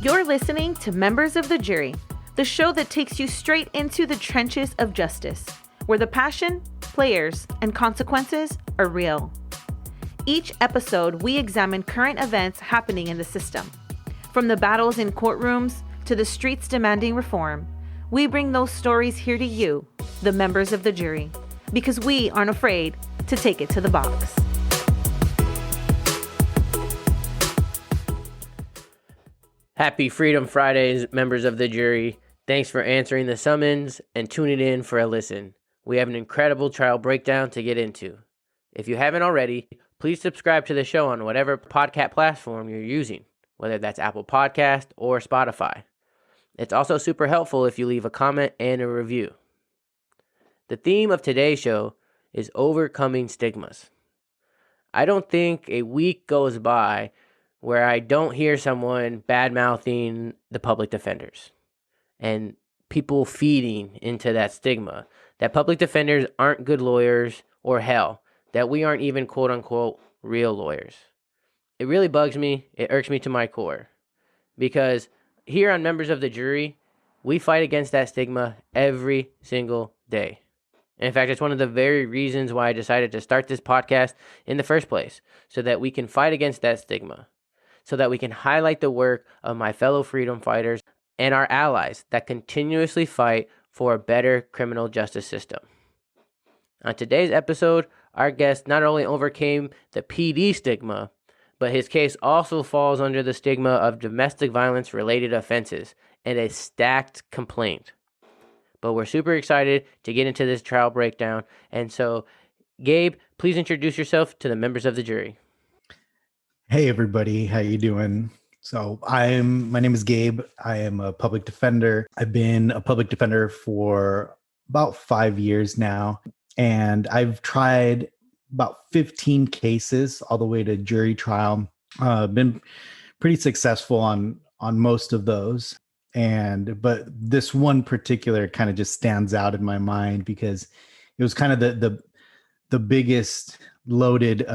You're listening to Members of the Jury, the show that takes you straight into the trenches of justice, where the passion, players, and consequences are real. Each episode, we examine current events happening in the system. From the battles in courtrooms to the streets demanding reform, we bring those stories here to you, the members of the jury, because we aren't afraid to take it to the box. Happy Freedom Fridays, members of the jury. Thanks for answering the summons and tuning in for a listen. We have an incredible trial breakdown to get into. If you haven't already, please subscribe to the show on whatever podcast platform you're using, whether that's Apple Podcast or Spotify. It's also super helpful if you leave a comment and a review. The theme of today's show is overcoming stigmas. I don't think a week goes by where I don't hear someone bad-mouthing the public defenders and people feeding into that stigma that public defenders aren't good lawyers, or hell, that we aren't even quote-unquote real lawyers. It really bugs me. It irks me to my core, because here on Members of the Jury, we fight against that stigma every single day. And in fact, it's one of the very reasons why I decided to start this podcast in the first place, so that we can fight against that stigma, so that we can highlight the work of my fellow freedom fighters and our allies that continuously fight for a better criminal justice system. On today's episode, our guest not only overcame the PD stigma, but his case also falls under the stigma of domestic violence related offenses and a stacked complaint. But we're super excited to get into this trial breakdown. And so, Gabe, please introduce yourself to the members of the jury. Hey everybody, how you doing? So my name is Gabe. I am a public defender. I've been a public defender for about 5 years now, and I've tried about 15 cases all the way to jury trial. Been pretty successful on most of those, but this one particular kind of just stands out in my mind because it was kind of the biggest loaded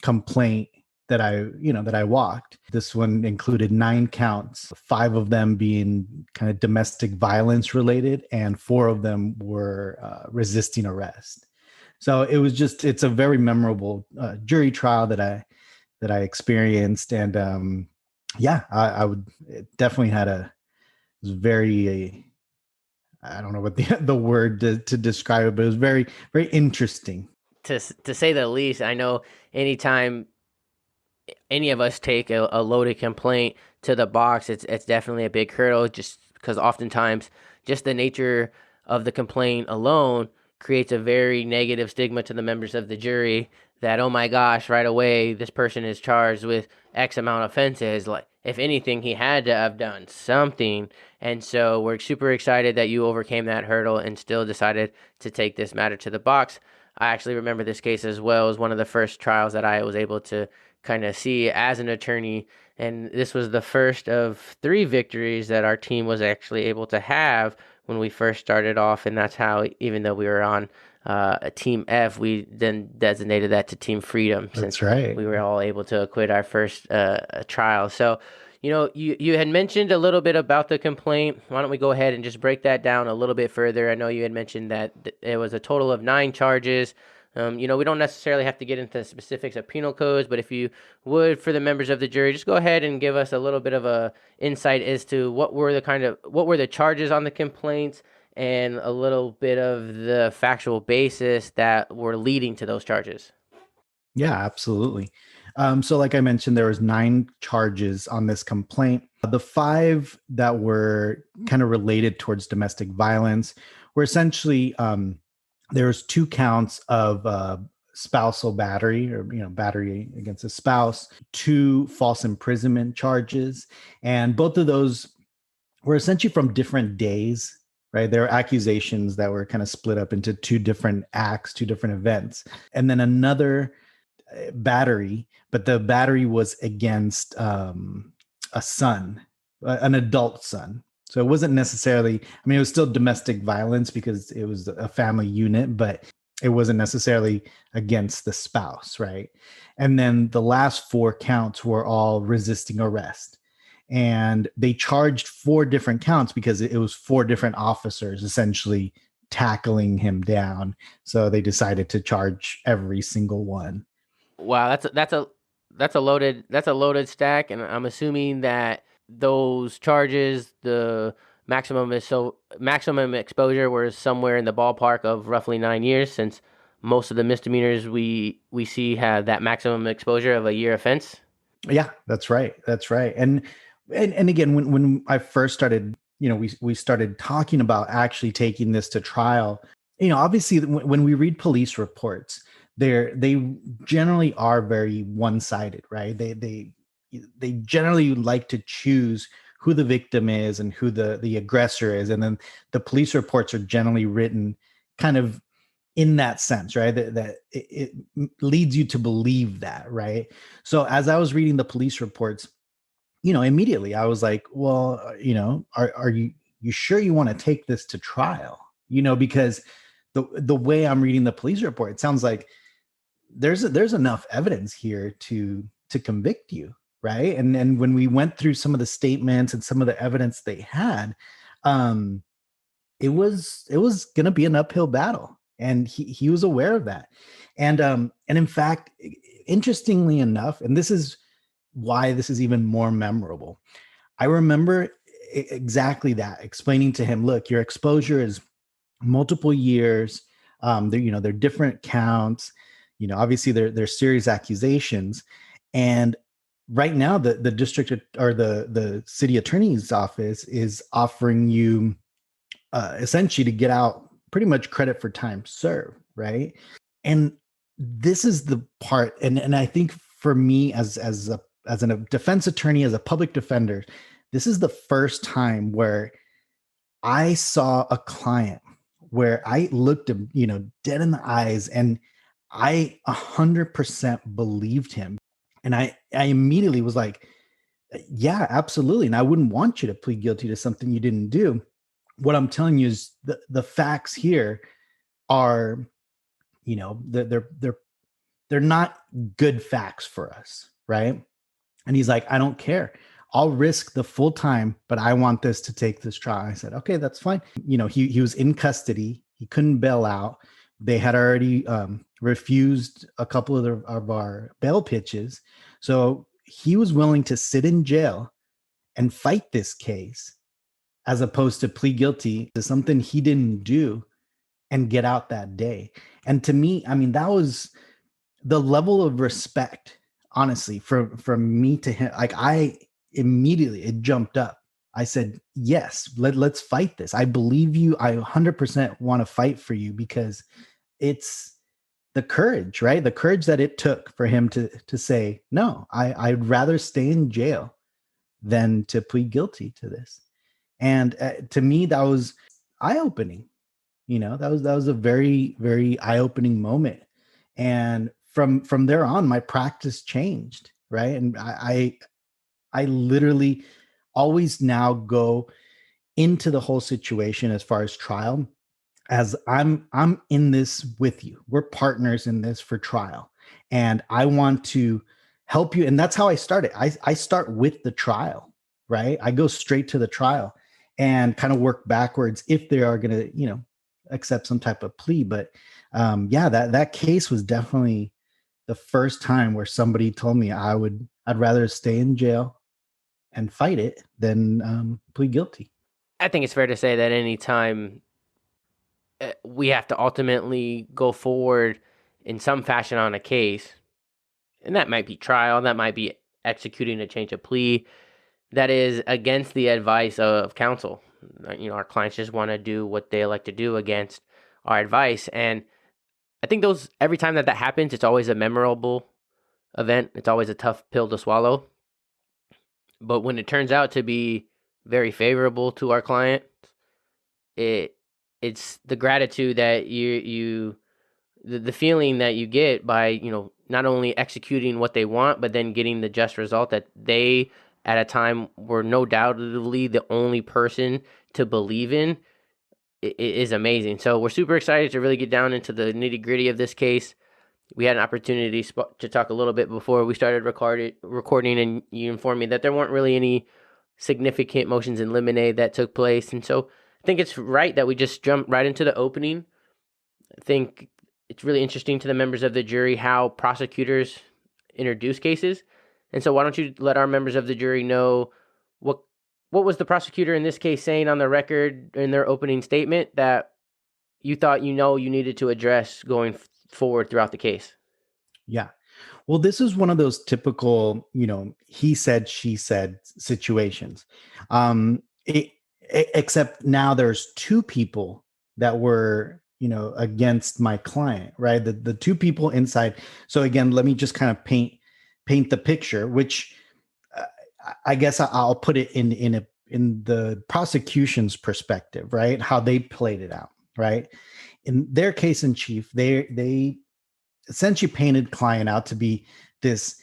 complaint that I walked. This one included 9 counts, 5 of them being kind of domestic violence related, and 4 of them were resisting arrest. So it's a very memorable jury trial that I experienced, and I would definitely it was very I don't know what the word to describe it, but it was very, very interesting. To say the least. I know anytime any of us take a loaded complaint to the box, it's definitely a big hurdle, just because oftentimes just the nature of the complaint alone creates a very negative stigma to the members of the jury that, oh my gosh, right away, this person is charged with X amount of offenses. Like, if anything, he had to have done something. And so we're super excited that you overcame that hurdle and still decided to take this matter to the box. I actually remember this case as well. It was one of the first trials that I was able to kind of see as an attorney, and this was the first of 3 victories that our team was actually able to have when we first started off, and that's how, even though we were on a Team F, we then designated that to Team Freedom. That's right. We were all able to acquit our first trial. So, you had mentioned a little bit about the complaint. Why don't we go ahead and just break that down a little bit further? I know you had mentioned that it was a total of 9 charges. We don't necessarily have to get into specifics of penal codes, but if you would, for the members of the jury, just go ahead and give us a little bit of a insight as to what were the charges on the complaints and a little bit of the factual basis that were leading to those charges. Yeah, absolutely. So like I mentioned, there was 9 charges on this complaint. The 5 that were kind of related towards domestic violence were essentially there was 2 counts of spousal battery, or battery against a spouse, 2 false imprisonment charges, and both of those were essentially from different days. Right, there were accusations that were kind of split up into 2 different acts, 2 different events, and then another battery, but the battery was against a son, an adult son. So it wasn't necessarily, it was still domestic violence because it was a family unit, but It wasn't necessarily against the spouse, right? And then the last 4 counts were all resisting arrest. And they charged 4 different counts because it was 4 different officers essentially tackling him down. So they decided to charge every single one. Wow, that's a loaded stack, and I'm assuming that those charges, the maximum exposure, was somewhere in the ballpark of roughly 9 years, since most of the misdemeanors we see have that maximum exposure of a year offense. Yeah, that's right. That's right. And again, when I first started, we started talking about actually taking this to trial. Obviously, when we read police reports, they generally are very one-sided, right? They generally like to choose who the victim is and who the aggressor is, and then the police reports are generally written kind of in that sense, right? That it leads you to believe that, right? So as I was reading the police reports, immediately I was like, well, are you sure you want to take this to trial? Because the way I'm reading the police report, it sounds like there's enough evidence here to convict you, right? And when we went through some of the statements and some of the evidence they had, um, it was going to be an uphill battle, and he was aware of that. And in fact, interestingly enough, and this is why this is even more memorable, I remember exactly that, explaining to him, look, your exposure is multiple years. They're different counts. Obviously they're serious accusations, and right now the district or the city attorney's office is offering you essentially to get out pretty much credit for time served, right? And this is the part, and I think for me as a defense attorney, as a public defender, this is the first time where I saw a client where I looked him, dead in the eyes, and I 100% believed him. And I immediately was like, yeah, absolutely. And I wouldn't want you to plead guilty to something you didn't do. What I'm telling you is the facts here are, they're not good facts for us, right? And he's like, I don't care. I'll risk the full time, but I want this to take this trial. I said, okay, that's fine. He was in custody. He couldn't bail out. They had already refused a couple of our bail pitches. So he was willing to sit in jail and fight this case as opposed to plead guilty to something he didn't do and get out that day. And to me, I mean, that was the level of respect, honestly, from me to him. Like, I immediately, it jumped up. I said, yes, let's fight this. I believe you. I 100% want to fight for you, because it's the courage, right? The courage that it took for him to say, no, I'd rather stay in jail than to plead guilty to this. And to me, that was eye-opening. That was a very, very eye-opening moment. And from there on, my practice changed, right? And I literally always now go into the whole situation as far as trial as I'm in this with you. We're partners in this for trial, and I want to help you. And that's how I started. I start with the trial, right? I go straight to the trial and kind of work backwards if they are going to, accept some type of plea. But yeah, that case was definitely the first time where somebody told me I'd rather stay in jail and fight it than plead guilty. I think it's fair to say that anytime we have to ultimately go forward in some fashion on a case, and that might be trial, that might be executing a change of plea, that is against the advice of counsel. Our clients just want to do what they like to do against our advice. And I think every time that happens, it's always a memorable event. It's always a tough pill to swallow. But when it turns out to be very favorable to our client, it's the gratitude that the feeling that you get by, not only executing what they want, but then getting the just result that they, at a time, were no doubtedly the only person to believe in. is amazing. So we're super excited to really get down into the nitty gritty of this case. We had an opportunity to talk a little bit before we started recording, and you informed me that there weren't really any significant motions in limine that took place. And so I think it's right that we just jump right into the opening. I think it's really interesting to the members of the jury how prosecutors introduce cases. And so why don't you let our members of the jury know what was the prosecutor in this case saying on the record in their opening statement that you thought you needed to address going forward throughout the case? Yeah. Well, this is one of those typical, he said, she said situations. Except now there's two people that were, against my client, right? The two people inside. So again, let me just kind of paint the picture, which I guess I'll put it in the prosecution's perspective, right? How they played it out, right? In their case in chief, they essentially painted client out to be this,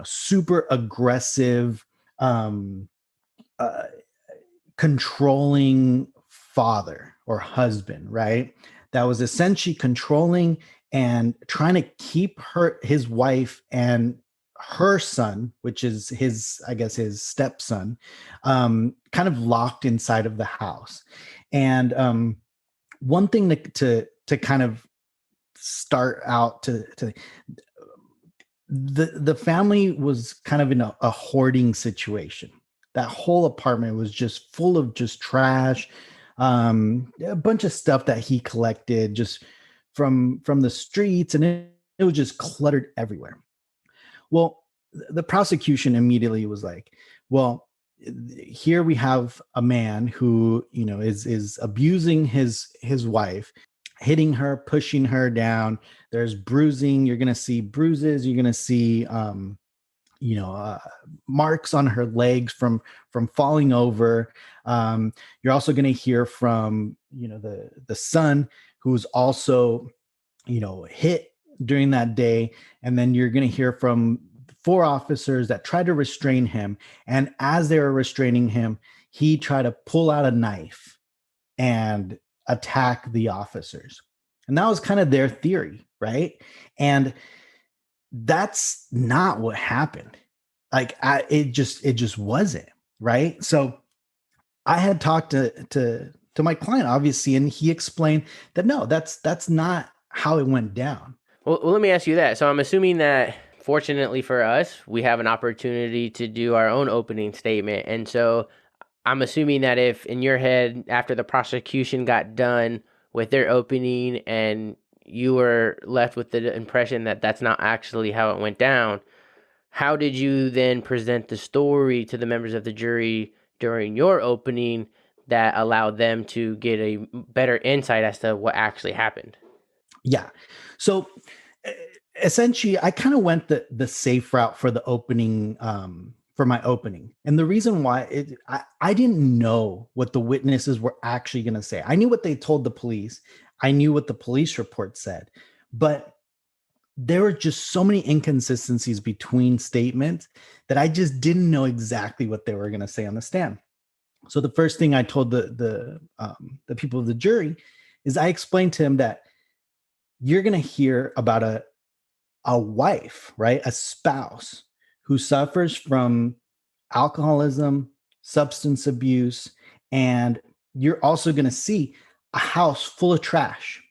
super aggressive, controlling father or husband, right? That was essentially controlling and trying to keep his wife and her son, which is his stepson, kind of locked inside of the house. And one thing to kind of start out to the family was kind of in a hoarding situation. That whole apartment was just full of just trash, a bunch of stuff that he collected just from the streets, and it was just cluttered everywhere. Well, the prosecution immediately was like, well, here we have a man who, is abusing his wife, hitting her, pushing her down. There's bruising. You're going to see bruises. You're going to see, marks on her legs from falling over. You're also going to hear from, the son who's also, hit during that day. And then you're going to hear from 4 officers that tried to restrain him. And as they were restraining him, he tried to pull out a knife and attack the officers. And that was kind of their theory, right? And that's not what happened. Like it just wasn't, right? So I had talked to my client, obviously, and he explained that no, that's not how it went down. Well, let me ask you that. So I'm assuming that, fortunately for us, we have an opportunity to do our own opening statement. And so I'm assuming that if in your head, after the prosecution got done with their opening and you were left with the impression that that's not actually how it went down, how did you then present the story to the members of the jury during your opening that allowed them to get a better insight as to what actually happened? Yeah. So essentially, I kind of went the safe route for the opening, for my opening. And the reason why I didn't know what the witnesses were actually going to say. I knew what they told the police. I knew what the police report said, but there were just so many inconsistencies between statements that I just didn't know exactly what they were going to say on the stand. So the first thing I told the people of the jury is I explained to him that you're going to hear about a wife, right? A spouse who suffers from alcoholism, substance abuse, and you're also going to see a house full of trash,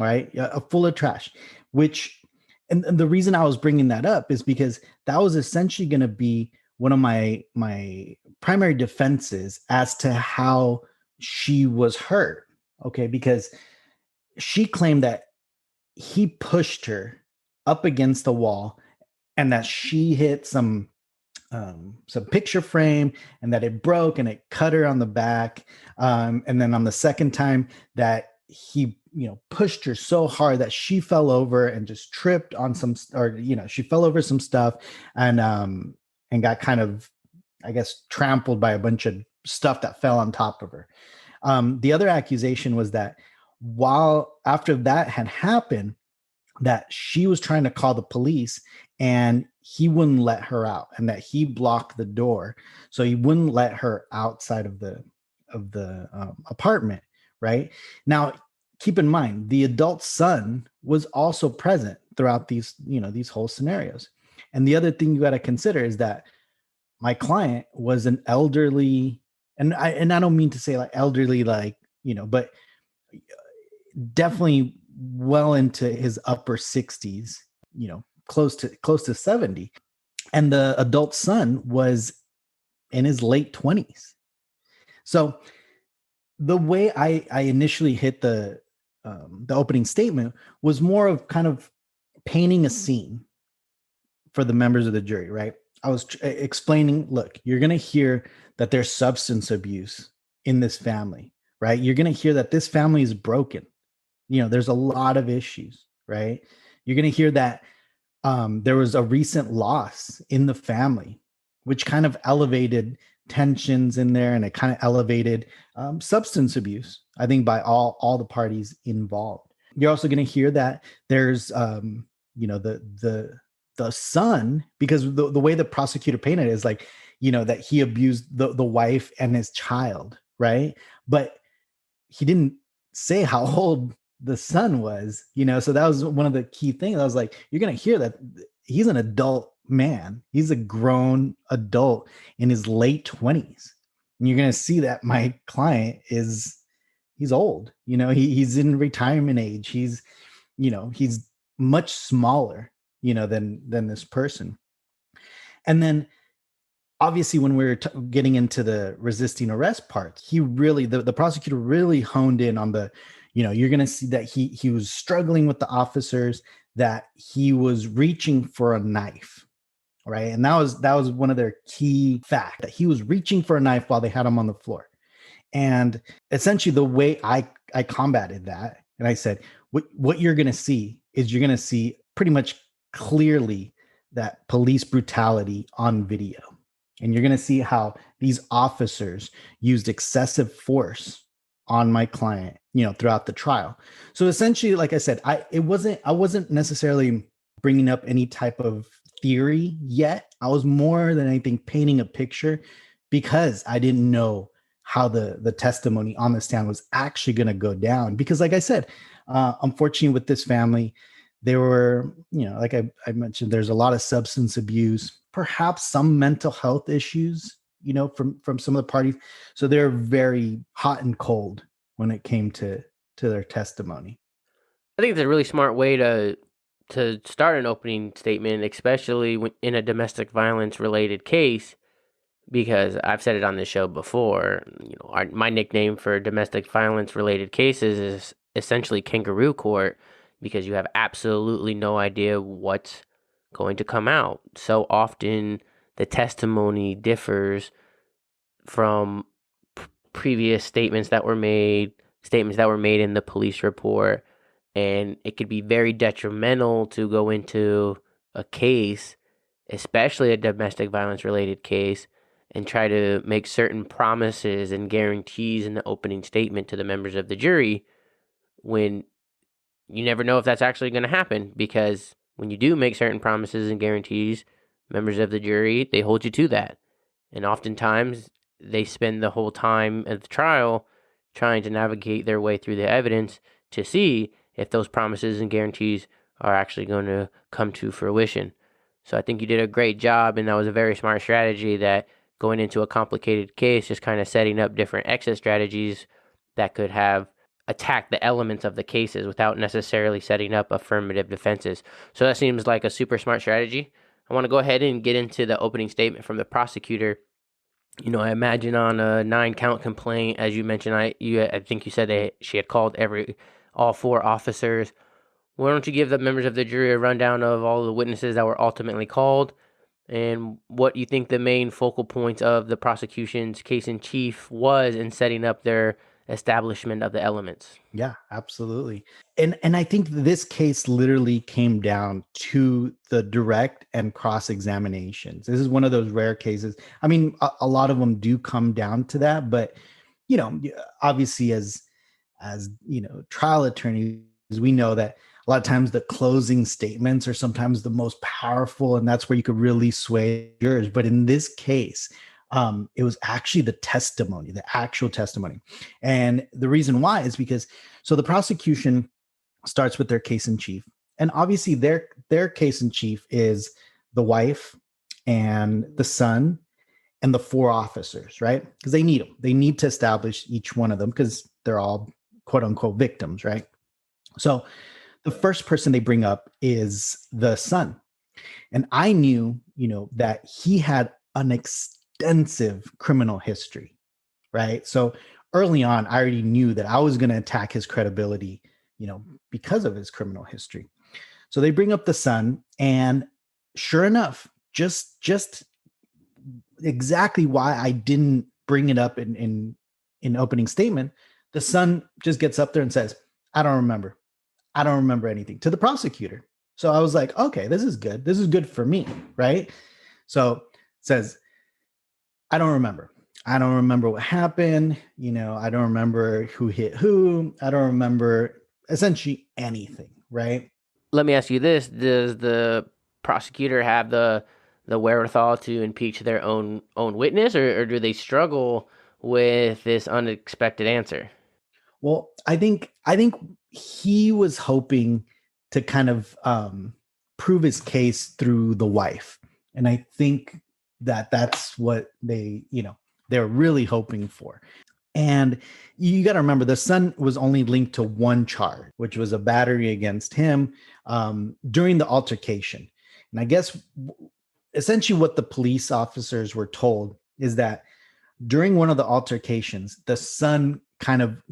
right? Full of trash, which, and the reason I was bringing that up is because that was essentially going to be one of my primary defenses as to how she was hurt, okay? Because she claimed that he pushed her up against the wall and that she hit some picture frame and that it broke and it cut her on the back. And then on the second time that he, pushed her so hard that she fell over and just tripped on she fell over some stuff and got kind of, I guess, trampled by a bunch of stuff that fell on top of her. The other accusation was that after that had happened, that she was trying to call the police and he wouldn't let her out, and that he blocked the door. So he wouldn't let her outside of the apartment, right? Now, keep in mind, the adult son was also present throughout these whole scenarios. And the other thing you got to consider is that my client was an elderly, and I don't mean to say like elderly, like, but definitely well into his upper 60s, close to 70. And the adult son was in his late 20s. So the way I initially hit the opening statement was more of kind of painting a scene for the members of the jury, right? I was explaining, look, you're going to hear that there's substance abuse in this family, right? You're going to hear that this family is broken. There's a lot of issues, right? You're going to hear that there was a recent loss in the family, which kind of elevated tensions in there, and it kind of elevated substance abuse, I think, by all the parties involved. You're also going to hear that there's the son, because the way the prosecutor painted it is like, that he abused the wife and his child, right? But he didn't say how old the son was, so that was one of the key things. I was like, you're going to hear that he's an adult man. He's a grown adult in his late 20s. And you're going to see that my client he's old, he's in retirement age. He's much smaller, than this person. And then obviously when we were getting into the resisting arrest part, he really, the prosecutor really honed in on the, you're going to see that he was struggling with the officers, that he was reaching for a knife, right? And that was one of their key facts, that he was reaching for a knife while they had him on the floor. And essentially the way I combated that, and I said, what you're going to see is you're going to see pretty much clearly that police brutality on video. And you're going to see how these officers used excessive force on my client, throughout the trial. So essentially, like I said, I wasn't necessarily bringing up any type of theory yet. I was more than anything painting a picture, because I didn't know how the testimony on the stand was actually going to go down. Because like I said, unfortunately with this family, there were, like I mentioned, there's a lot of substance abuse, perhaps some mental health issues, from some of the parties. So they're very hot and cold when it came to their testimony. I think it's a really smart way to start an opening statement, especially in a domestic violence related case, because I've said it on this show before. My nickname for domestic violence related cases is essentially kangaroo court, because you have absolutely no idea what's going to come out. So often the testimony differs from previous statements that were made in the police report, and it could be very detrimental to go into a case, especially a domestic violence related case, and try to make certain promises and guarantees in the opening statement to the members of the jury, when you never know if that's actually going to happen. Because when you do make certain promises and guarantees, members of the jury, they hold you to that. And oftentimes they spend the whole time at the trial trying to navigate their way through the evidence to see if those promises and guarantees are actually going to come to fruition. So I think you did a great job, and that was a very smart strategy, that going into a complicated case, just kind of setting up different exit strategies that could have attacked the elements of the cases without necessarily setting up affirmative defenses. So that seems like a super smart strategy. I want to go ahead and get into the opening statement from the prosecutor. I imagine on a 9-count complaint, as you mentioned, I think you said she had called all 4 officers. Why don't you give the members of the jury a rundown of all the witnesses that were ultimately called, and what you think the main focal point of the prosecution's case in chief was in setting up their establishment of the elements? Yeah, absolutely. And I think this case literally came down to the direct and cross examinations. This is one of those rare cases. I mean, a lot of them do come down to that, but obviously as trial attorneys, we know that a lot of times the closing statements are sometimes the most powerful, and that's where you could really sway jurors. But in this case, It was actually the testimony, the actual testimony. And the reason why is because, so the prosecution starts with their case in chief. And obviously their case in chief is the wife and the son and the 4 officers, right? Because they need them. They need to establish each one of them because they're all quote unquote victims, right? So the first person they bring up is the son. And I knew, that he had an extensive criminal history, right? So early on, I already knew that I was going to attack his credibility, because of his criminal history. So they bring up the son, and sure enough, just exactly why I didn't bring it up in opening statement, the son just gets up there and says, I don't remember anything, to the prosecutor. So I was like, okay, this is good. This is good for me, right? So says, I don't remember. I don't remember what happened. I don't remember who hit who. I don't remember essentially anything, right? Let me ask you this. Does the prosecutor have the wherewithal to impeach their own witness, or do they struggle with this unexpected answer? Well, I think he was hoping to kind of prove his case through the wife. And I think that's what they're really hoping for. And you got to remember, the son was only linked to one charge, which was a battery against him during the altercation. And I guess essentially what the police officers were told is that during one of the altercations, the son kind of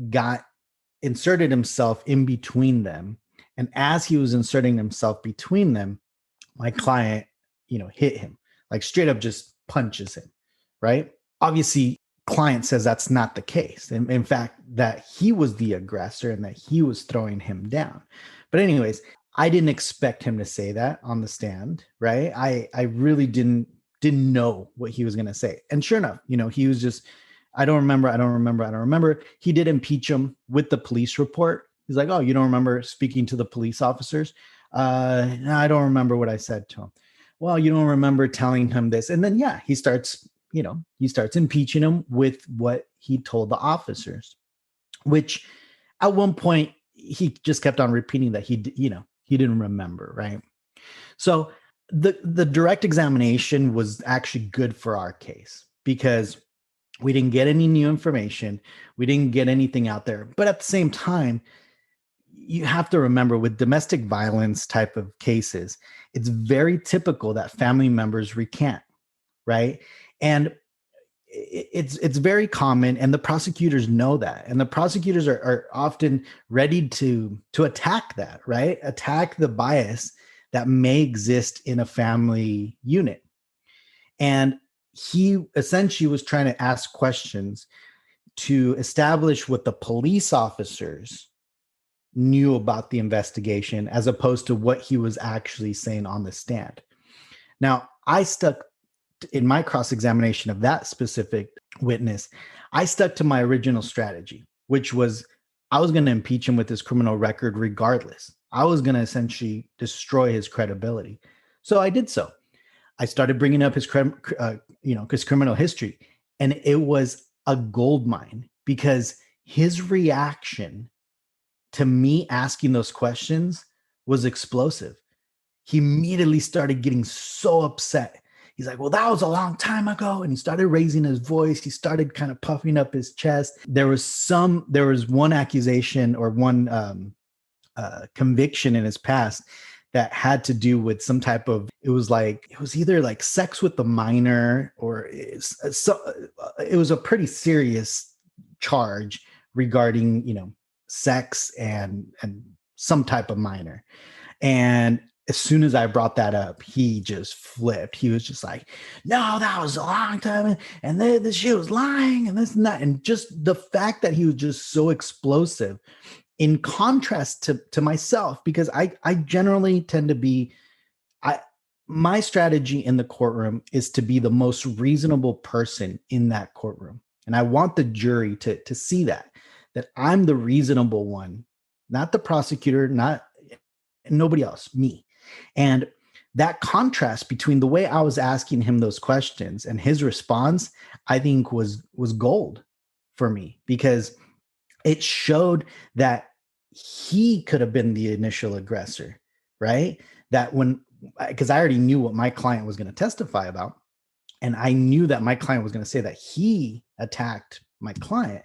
inserted himself in between them. And as he was inserting himself between them, my client, hit him, like straight up just punches him, right? Obviously, client says that's not the case. In fact, that he was the aggressor and that he was throwing him down. But anyways, I didn't expect him to say that on the stand, right? I really didn't know what he was going to say. And sure enough, he was just, I don't remember. He did impeach him with the police report. He's like, oh, you don't remember speaking to the police officers? No, I don't remember what I said to him. Well, you don't remember telling him this. And then, he starts impeaching him with what he told the officers, which at one point he just kept on repeating that he didn't remember, right? So the direct examination was actually good for our case because we didn't get any new information. We didn't get anything out there. But at the same time, you have to remember, with domestic violence type of cases, it's very typical that family members recant, right? And it's very common, and the prosecutors know that. And the prosecutors are often ready to attack that, right? Attack the bias that may exist in a family unit. And he essentially was trying to ask questions to establish what the police officers knew about the investigation, as opposed to what he was actually saying on the stand. Now, I stuck in my cross-examination of that specific witness. I stuck to my original strategy, which was I was going to impeach him with his criminal record regardless. I was going to essentially destroy his credibility. So I did so. I started bringing up his criminal history, and it was a gold mine because his reaction to me asking those questions was explosive. He immediately started getting so upset. He's like, well, that was a long time ago. And he started raising his voice. He started kind of puffing up his chest. There was one accusation or one conviction in his past that had to do with some type of, it was either like sex with the minor, or it was a pretty serious charge regarding, sex and some type of minor. And as soon as I brought that up, he just flipped. He was just like, no, that was a long time. And this shit was lying and this and that. And just the fact that he was just so explosive, in contrast to myself, because I generally tend to be, my strategy in the courtroom is to be the most reasonable person in that courtroom. And I want the jury to see that I'm the reasonable one, not the prosecutor, not nobody else, me. And that contrast between the way I was asking him those questions and his response, I think was gold for me, because it showed that he could have been the initial aggressor, right? That because I already knew what my client was going to testify about, and I knew that my client was going to say that he attacked my client.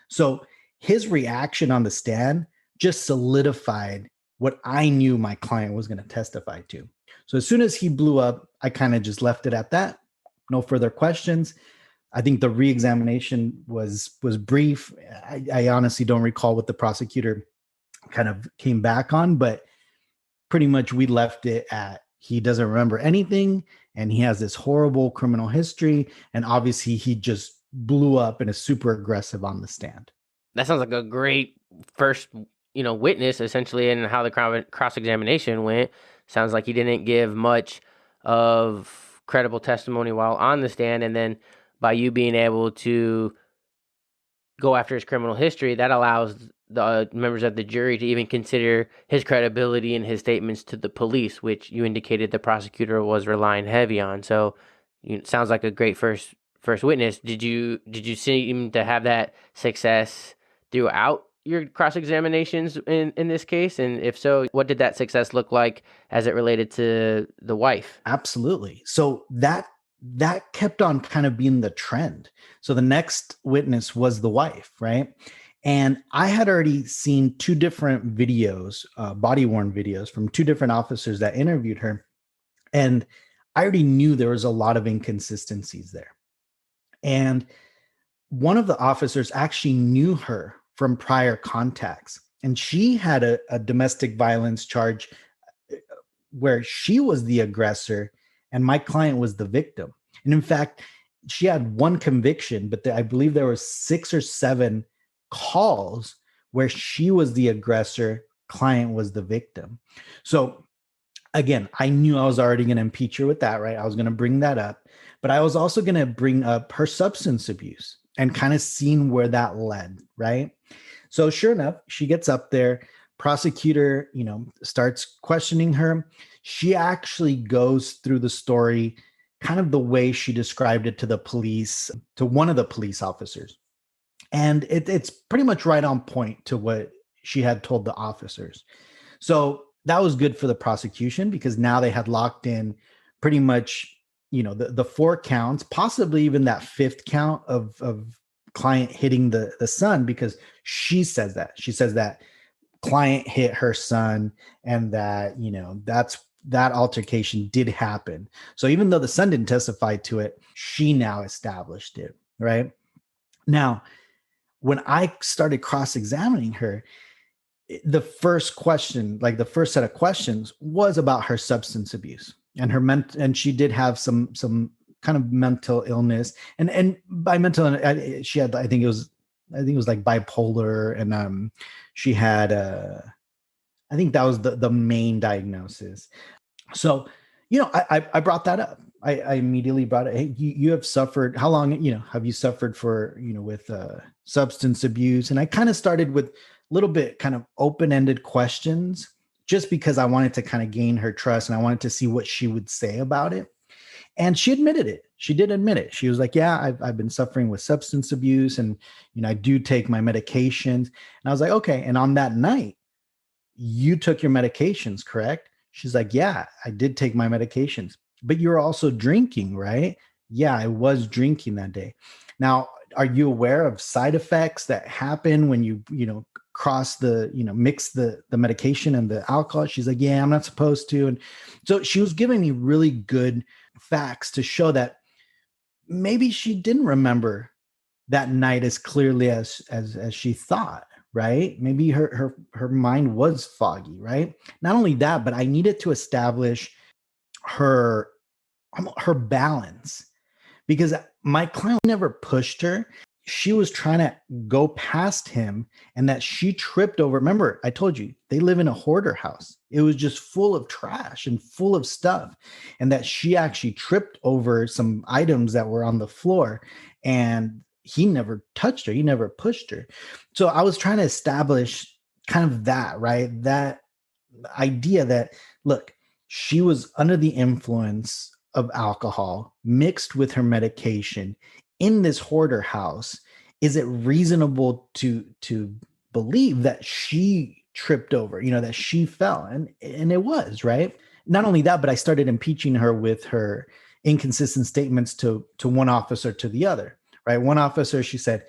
So his reaction on the stand just solidified what I knew my client was going to testify to. So as soon as he blew up, I kind of just left it at that. No further questions. I think the re-examination was brief. I honestly don't recall what the prosecutor kind of came back on, but pretty much we left it at he doesn't remember anything, and he has this horrible criminal history, and obviously he just blew up and is super aggressive on the stand. That sounds like a great first, witness, essentially, and how the cross-examination went. Sounds like he didn't give much of credible testimony while on the stand, and then by you being able to go after his criminal history, that allows the members of the jury to even consider his credibility and his statements to the police, which you indicated the prosecutor was relying heavy on. So it sounds like a great first witness. Did you seem to have that success throughout your cross-examinations in this case? And if so, what did that success look like as it related to the wife? Absolutely. So that kept on kind of being the trend. So the next witness was the wife, right? And I had already seen two different videos, body-worn videos from two different officers that interviewed her. And I already knew there was a lot of inconsistencies there. And one of the officers actually knew her from prior contacts. And she had a domestic violence charge where she was the aggressor and my client was the victim. And in fact, she had one conviction, but I believe there were 6 or 7 calls where she was the aggressor, client was the victim. So again, I knew I was already going to impeach her with that, right? I was going to bring that up, but I was also going to bring up her substance abuse and kind of seeing where that led, right? So sure enough, she gets up there, prosecutor, starts questioning her. She actually goes through the story kind of the way she described it to the police, to one of the police officers. And it's pretty much right on point to what she had told the officers. So that was good for the prosecution because now they had locked in pretty much, the 4 counts, possibly even that 5th count of client hitting the son, because she says that client hit her son and that, that altercation did happen. So even though the son didn't testify to it, she now established it, right? Now, when I started cross-examining her, the first question, like the first set of questions, was about her substance abuse and and she did have some kind of mental illness, and by mental, she had, I think it was like bipolar, and she had I think that was the main diagnosis. So I brought that up. I immediately brought it. Hey, you have suffered. How long have you suffered for with substance abuse? And I kind of started with a little bit kind of open-ended questions, just because I wanted to kind of gain her trust and I wanted to see what she would say about it. And she admitted it. She did admit it. She was like, yeah, I've been suffering with substance abuse, and I do take my medications. And I was like, okay. And on that night, you took your medications, correct? She's like, yeah, I did take my medications, but you're also drinking, right? Yeah, I was drinking that day. Now, are you aware of side effects that happen when you cross the, mix the medication and the alcohol? She's like, yeah, I'm not supposed to. And so she was giving me really good facts to show that maybe she didn't remember that night as clearly as she thought, right? Maybe her mind was foggy, right? Not only that, but I needed to establish her balance, because my client never pushed her. She was trying to go past him, and that she tripped over. Remember, I told you they live in a hoarder house. It was just full of trash and full of stuff. And that she actually tripped over some items that were on the floor, and he never touched her. He never pushed her. So I was trying to establish kind of that, right? That idea that, look, she was under the influence of alcohol mixed with her medication in this hoarder house. Is it reasonable to believe that she tripped over, that she fell? And it was, right? Not only that, but I started impeaching her with her inconsistent statements to one officer to the other, right? One officer, she said,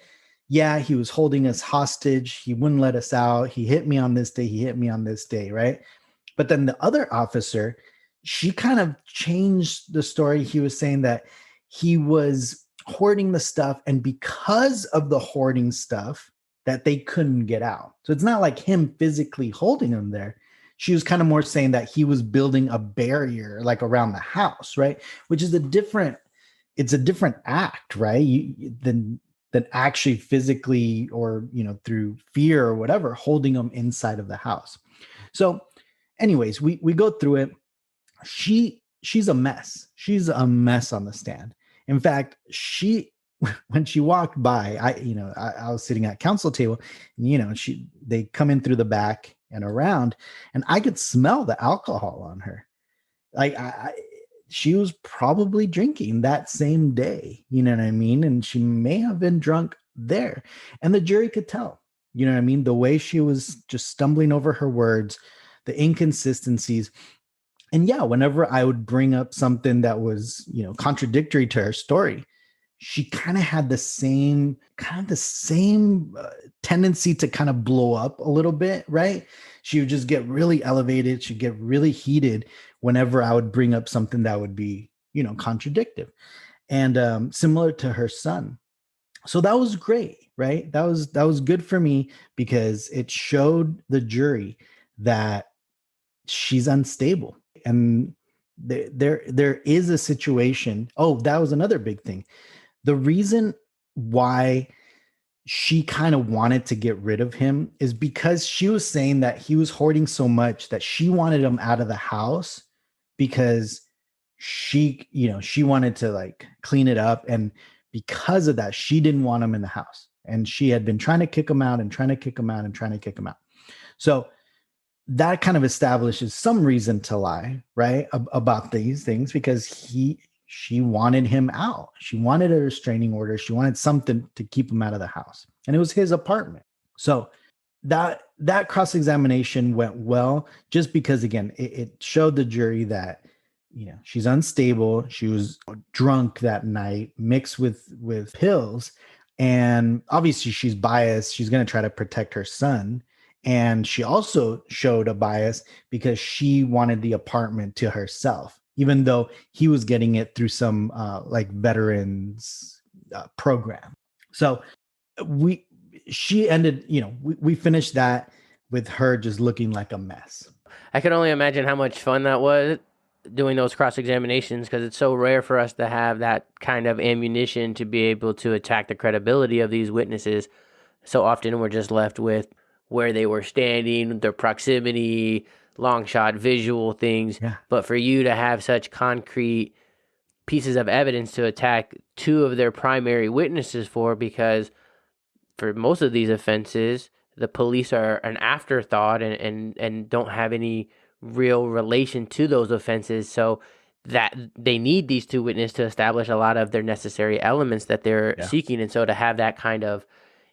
yeah, he was holding us hostage. He wouldn't let us out. He hit me on this day. He hit me on this day, right? But then the other officer, she kind of changed the story. He was saying that he was hoarding the stuff, and because of the hoarding stuff, that they couldn't get out. So it's not like him physically holding them there. She was kind of more saying that he was building a barrier like around the house, right? Which is it's a different act, right? Than actually physically or through fear or whatever holding them inside of the house. So anyways, we go through it. She's a mess. She's a mess on the stand. In fact, when she walked by, I was sitting at counsel table, and they come in through the back and around, and I could smell the alcohol on her. Like she was probably drinking that same day, you know what I mean? And she may have been drunk there, and the jury could tell, you know what I mean? The way she was just stumbling over her words, the inconsistencies. And yeah, whenever I would bring up something that was, contradictory to her story, she kind of had the same tendency to kind of blow up a little bit, right? She would just get really elevated. She'd get really heated whenever I would bring up something that would be, contradictive, and similar to her son. So that was great, right? That was good for me because it showed the jury that she's unstable. And there is a situation. Oh, that was another big thing. The reason why she kind of wanted to get rid of him is because she was saying that he was hoarding so much that she wanted him out of the house because she wanted to like clean it up. And because of that, she didn't want him in the house. And she had been trying to kick him out and trying to kick him out and trying to kick him out. So that kind of establishes some reason to lie, right? About these things, because she wanted him out. She wanted a restraining order. She wanted something to keep him out of the house. And it was his apartment. So that cross-examination went well, just because, again, it showed the jury that, she's unstable. She was drunk that night, mixed with pills. And obviously she's biased. She's going to try to protect her son. And she also showed a bias because she wanted the apartment to herself, even though he was getting it through some like veterans program. So we finished that with her just looking like a mess. I can only imagine how much fun that was doing those cross-examinations, because it's so rare for us to have that kind of ammunition to be able to attack the credibility of these witnesses. So often we're just left with where they were standing, their proximity, long shot visual things. Yeah. But for you to have such concrete pieces of evidence to attack two of their primary witnesses for, because for most of these offenses, the police are an afterthought and don't have any real relation to those offenses. So that they need these two witnesses to establish a lot of their necessary elements that they're seeking. And so to have that kind of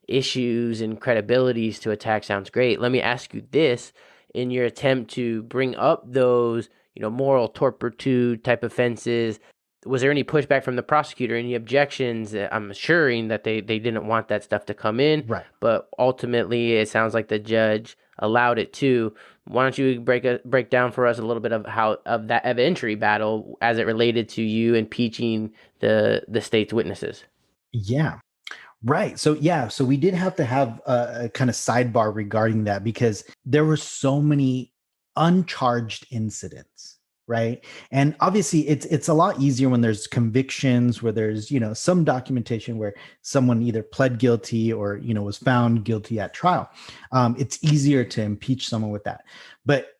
issues and credibilities to attack sounds great. Let me ask you this: in your attempt to bring up those, moral turpitude type offenses, was there any pushback from the prosecutor, any objections? I'm assuring that they didn't want that stuff to come in, right? But ultimately it sounds like the judge allowed it too. Why don't you break down for us a little bit of that evidentiary battle as it related to you impeaching the state's witnesses? Yeah. Right. So we did have to have a kind of sidebar regarding that, because there were so many uncharged incidents, right? And obviously it's a lot easier when there's convictions, where there's, some documentation where someone either pled guilty or, was found guilty at trial. It's easier to impeach someone with that. But,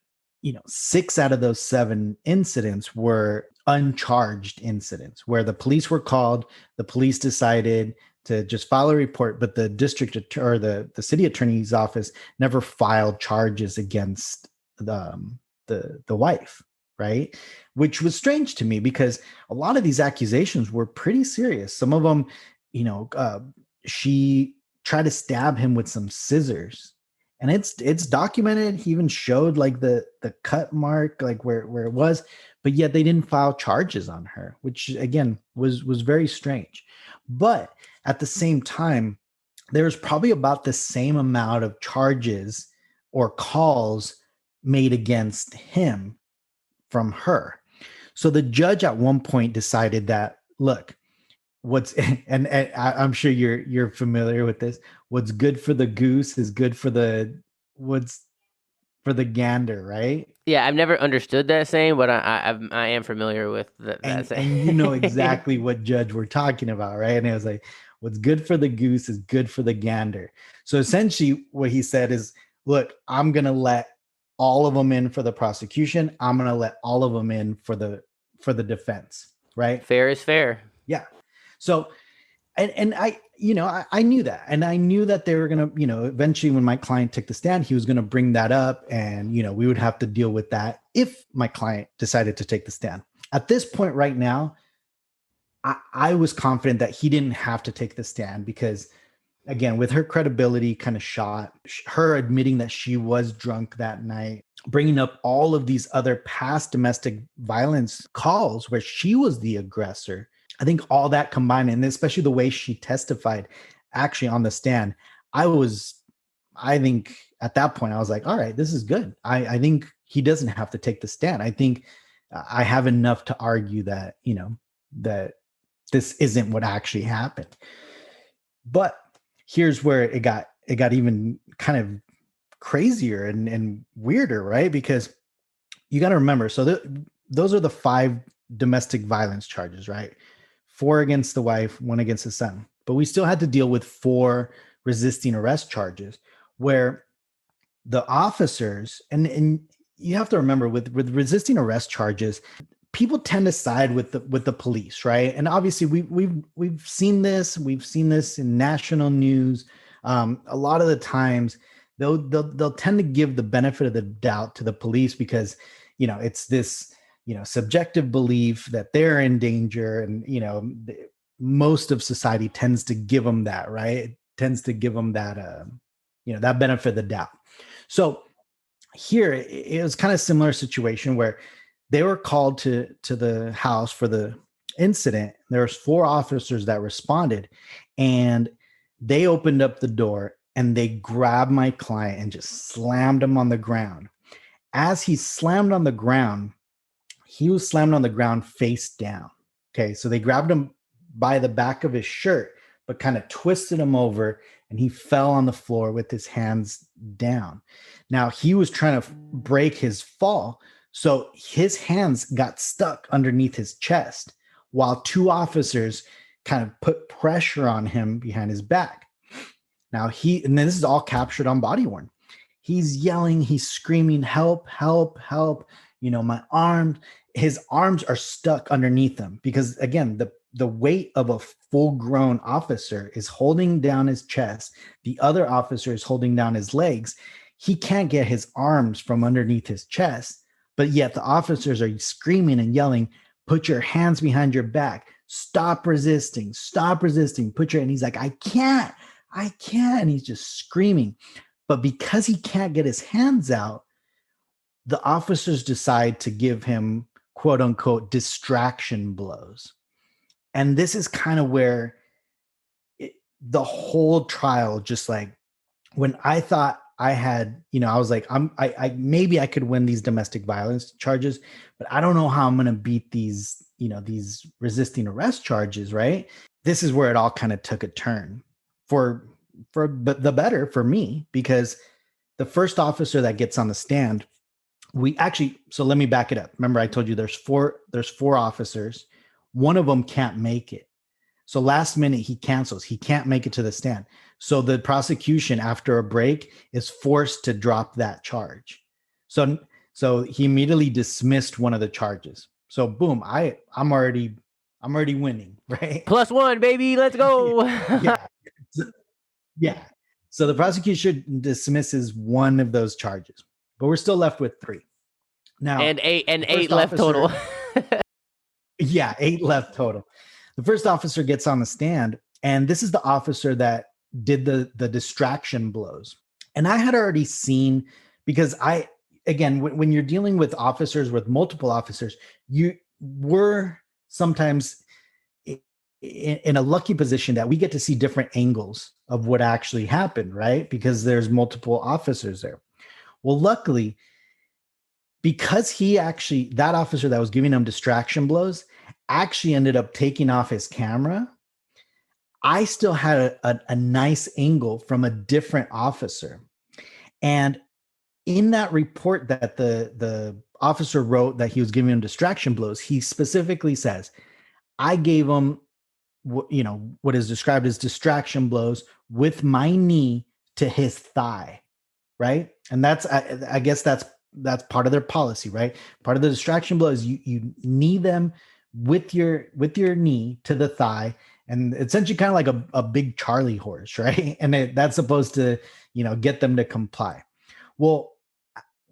6 out of those 7 incidents were uncharged incidents where the police were called, the police decided to just file a report, but the district or the city attorney's office never filed charges against the wife, right? Which was strange to me because a lot of these accusations were pretty serious. Some of them, she tried to stab him with some scissors, and it's documented. He even showed like the cut mark, like where it was, but yet they didn't file charges on her, which again was very strange. But at the same time, there's probably about the same amount of charges or calls made against him from her. So the judge at one point decided that, look, what's and I'm sure you're familiar with this. What's good for the goose is good for the what's for the gander, right? Yeah, I've never understood that saying, but I am familiar with that And saying. and you know exactly what judge we're talking about, right? And it was like, what's good for the goose is good for the gander. So essentially, what he said is, look, I'm gonna let all of them in for the prosecution. I'm gonna let all of them in for the defense, right? Fair is fair. Yeah. So and I knew that, and I knew that they were gonna, eventually when my client took the stand, he was gonna bring that up, and we would have to deal with that if my client decided to take the stand. At this point right now, I was confident that he didn't have to take the stand because, again, with her credibility kind of shot, her admitting that she was drunk that night, bringing up all of these other past domestic violence calls where she was the aggressor. I think all that combined, and especially the way she testified actually on the stand, I think at that point, I was like, all right, this is good. I think he doesn't have to take the stand. I think I have enough to argue that, that this isn't what actually happened. But here's where it got even kind of crazier and weirder, right? Because you got to remember, so those are the 5 domestic violence charges, right? 4 against the wife, 1 against the son. But we still had to deal with 4 resisting arrest charges where the officers, and you have to remember with resisting arrest charges, people tend to side with the police, right? And obviously we've seen this in national news. A lot of the times they'll tend to give the benefit of the doubt to the police because it's this subjective belief that they're in danger, and most of society tends to give them that, right? It tends to give them that that benefit of the doubt. So here it was kind of similar situation where they were called to the house for the incident. There was 4 officers that responded, and they opened up the door and they grabbed my client and just slammed him on the ground. As he slammed on the ground, he was slammed on the ground face down. Okay, so they grabbed him by the back of his shirt, but kind of twisted him over, and he fell on the floor with his hands down. Now, he was trying to break his fall, so his hands got stuck underneath his chest while 2 officers kind of put pressure on him behind his back. Now, and then this is all captured on body worn. He's yelling, he's screaming, help, help, help. My arm, his arms are stuck underneath him because, again, the weight of a full-grown officer is holding down his chest. The other officer is holding down his legs. He can't get his arms from underneath his chest, but yet the officers are screaming and yelling, put your hands behind your back, stop resisting, and he's like, I can't. And he's just screaming. But because he can't get his hands out, the officers decide to give him, quote unquote, distraction blows. And this is kind of where the whole trial, just like when I thought I had, I was like, I maybe I could win these domestic violence charges, but I don't know how I'm going to beat these, these resisting arrest charges, right? This is where it all kind of took a turn for the better for me, because the first officer that gets on the stand, so let me back it up. Remember, I told you there's four officers. One of them can't make it. So last minute he cancels. He can't make it to the stand. So the prosecution, after a break, is forced to drop that charge. So he immediately dismissed one of the charges. So boom, I'm already winning, right? +1, baby, let's go. Yeah. So the prosecution dismisses one of those charges, but we're still left with 3. Now, And eight the first left total. Yeah, 8 left total. The first officer gets on the stand, and this is the officer that did the distraction blows. And I had already seen, because again, when you're dealing with officers, with multiple officers, you were sometimes in a lucky position that we get to see different angles of what actually happened, right? Because there's multiple officers there. Well, luckily, because that officer that was giving him distraction blows actually ended up taking off his camera, I still had a nice angle from a different officer. And in that report that the officer wrote that he was giving him distraction blows, he specifically says, I gave him what is described as distraction blows with my knee to his thigh, right? And that's, I guess that's part of their policy, right? Part of the distraction blow is you knee them with your knee to the thigh, and essentially kind of like a big Charlie horse, right? And that's supposed to get them to comply. Well,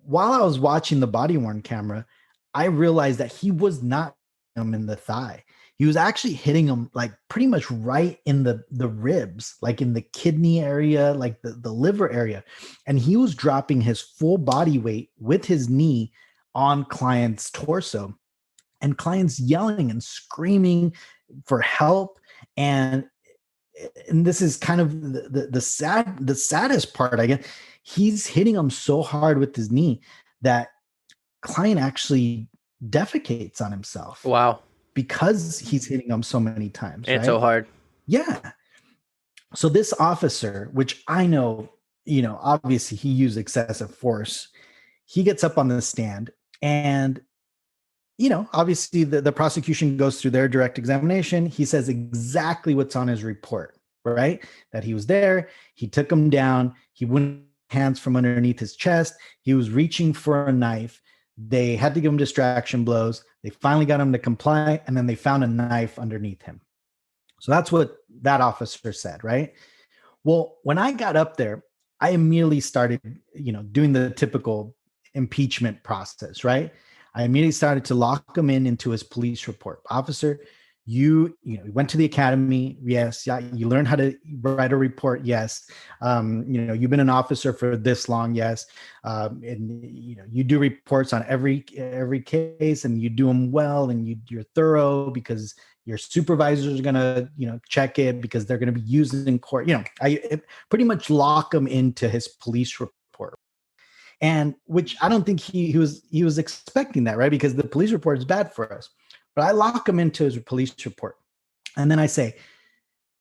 while I was watching the body worn camera, I realized that he was not hitting him in the thigh. He was actually hitting him like pretty much right in the ribs, like in the kidney area, like the liver area. And he was dropping his full body weight with his knee on client's torso, and clients yelling and screaming for help. And this is kind of the saddest part, I guess. He's hitting him so hard with his knee that client actually defecates on himself. Wow. Because he's hitting him so many times. And right? so hard. Yeah. So this officer, which I know, obviously he used excessive force, he gets up on the stand, and obviously the prosecution goes through their direct examination. He says exactly what's on his report, right? That he was there, he took him down, he went hands from underneath his chest, he was reaching for a knife. They had to give him distraction blows. They finally got him to comply, and then they found a knife underneath him. So that's what that officer said, right? Well, when I got up there, I immediately started, doing the typical impeachment process, right? I immediately started to lock him into his police report. Officer, you went to the academy. Yes. Yeah. You learned how to write a report. Yes. You've been an officer for this long. Yes. And you do reports on every case, and you do them well, and you're thorough because your supervisors are going to, check it because they're going to be used in court. I pretty much lock him into his police report. And which I don't think he was expecting that, right? Because the police report is bad for us. But I lock him into his police report. And then I say,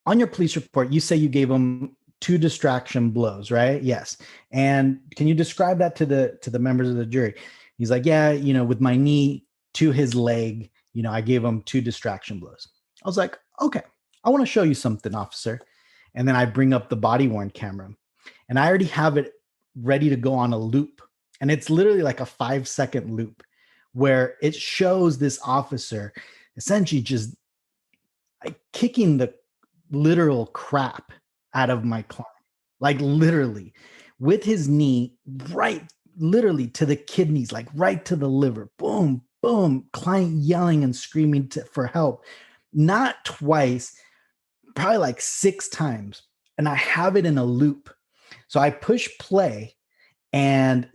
on your police report, you say you gave him 2 distraction blows, right? Yes. And can you describe that to the members of the jury? He's like, yeah, with my knee to his leg, I gave him 2 distraction blows. I was like, okay, I want to show you something, officer. And then I bring up the body worn camera, and I already have it ready to go on a loop. And it's literally like a 5-second loop where it shows this officer essentially just like kicking the literal crap out of my client, like literally with his knee, right, literally to the kidneys, like right to the liver. Boom, boom, client yelling and screaming for help. Not twice, probably like 6 times. And I have it in a loop. So I push play, and,